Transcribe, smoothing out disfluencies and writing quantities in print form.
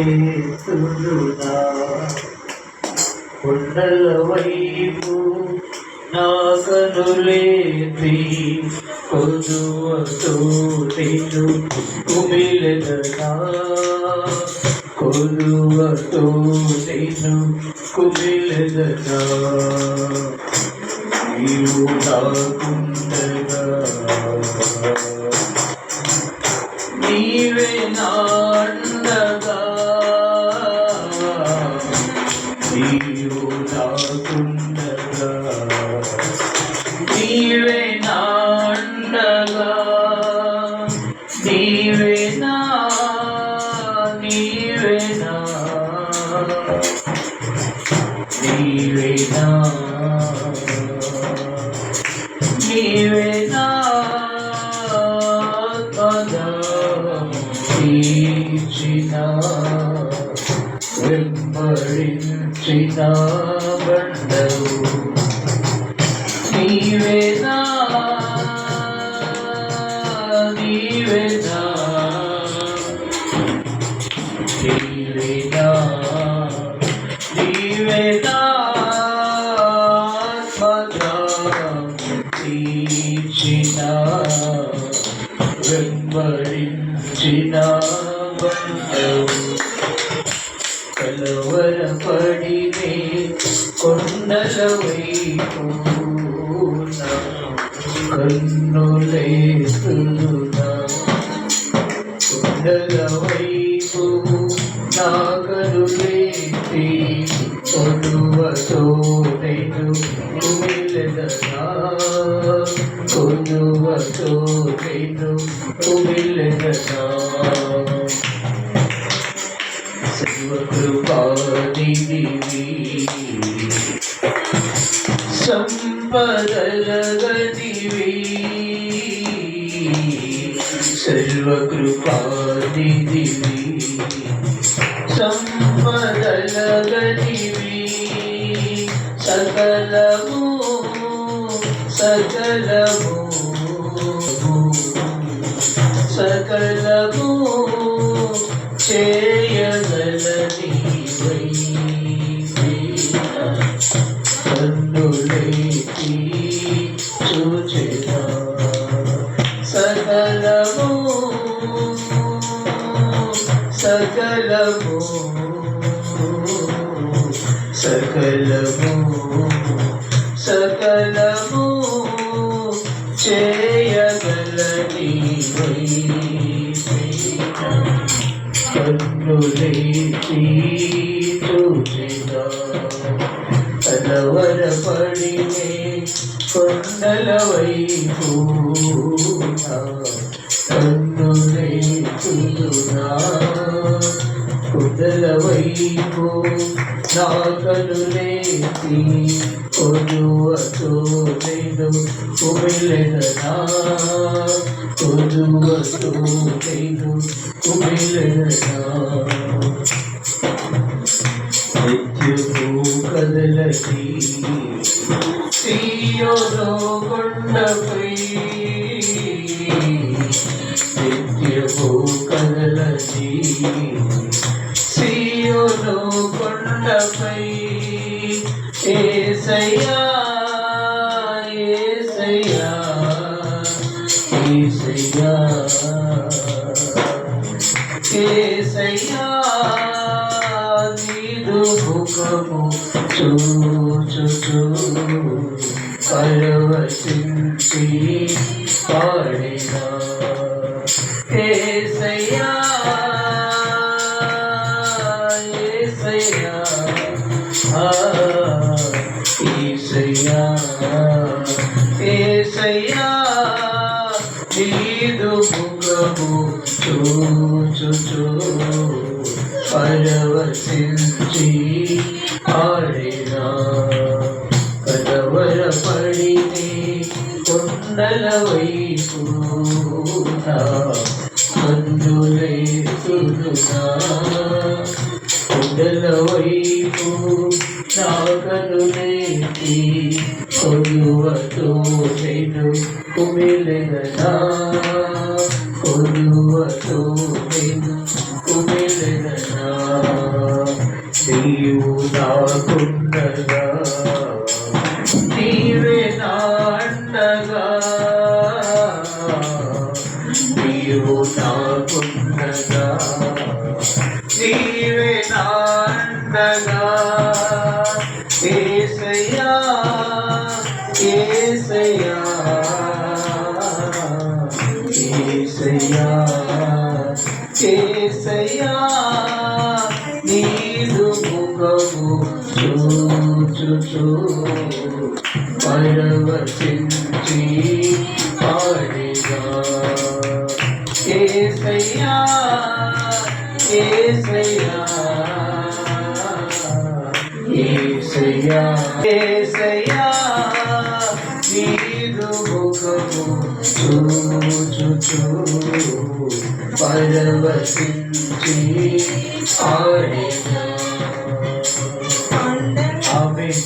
కన్నులేతులునా కొండల వైపు నా కనులేతి కొదువతో నిన్ను కుమిలెదనా కొదువతో నిన్ను కుమిలెదనా నీవు నాకుండగా నీవే నాండగా నీవు నాకుండగా నీవే నాండగా నీవే నా నీవే నా నీవే నా నీవే నా తీర్చిన వెంబడించిన బండవు నీవేనా నీవేనా నీవేనా నీవేనా తీర్చిన వెంబడించిన కలవరపడినే కొండల వైపు కన్నులేస్తున్నా కొండల వైపు నా కనులేతి కొలువతో నేను కుమిలెదనా కొలువతో నేను కుమిలెదనా సర్వకృపానిధివి సంపదలగనివి సర్వకృపానిధివి సంపదలగనివి సకలము సకలము సకలము చేయగలని కన్నులేతి చూచెదా సకలము సకలము సకలము సకలము చేయగలని కన్నులేతి చూచెదా కలవరపడినే కొండల వైపు కన్నులేతులునా కొండల వైపు నా కనులేతి కొదువతో నేను కుమిలెదనా కొదువతో నేను కుమిలెదనా నిత్యము కదలకి సీయోను కొండపై నిత్యము కదలకి సీయోను కొండపై యేసయ్యా యేసయ్యా యేసయ్యా యేసయ్యా ముఖము చూచుచు పరవశించి పాడినా యేసయ్యా యేసయ్యా యేసయ్యా యేసయ్యా నీదు ముఖము చూచుచు పరవశించి ఆడినా కలవరపడినే కొండల వైపు కన్నులేతులునా కొండల వైపు నా కనులేతి కొలువతో నేను కుమిలెదనా కొలువతో నేను కుమిలెదనా చేరనా నీవు నాకుండగా నీవే నా అండగా నీవు నాకుండగా నీవే నా అండగా యేసయ్యా యేసయ్యా యేసయ్యా యేసయ్యా నీదు ముఖము చూచుచు పరవశించి పాడిగా యేసయ్యా యేసయ్యా యేసయ్యా యేసయ్యా నీదు ముఖము చూచుచు పరవశించి పాడిగా ఆమేన్.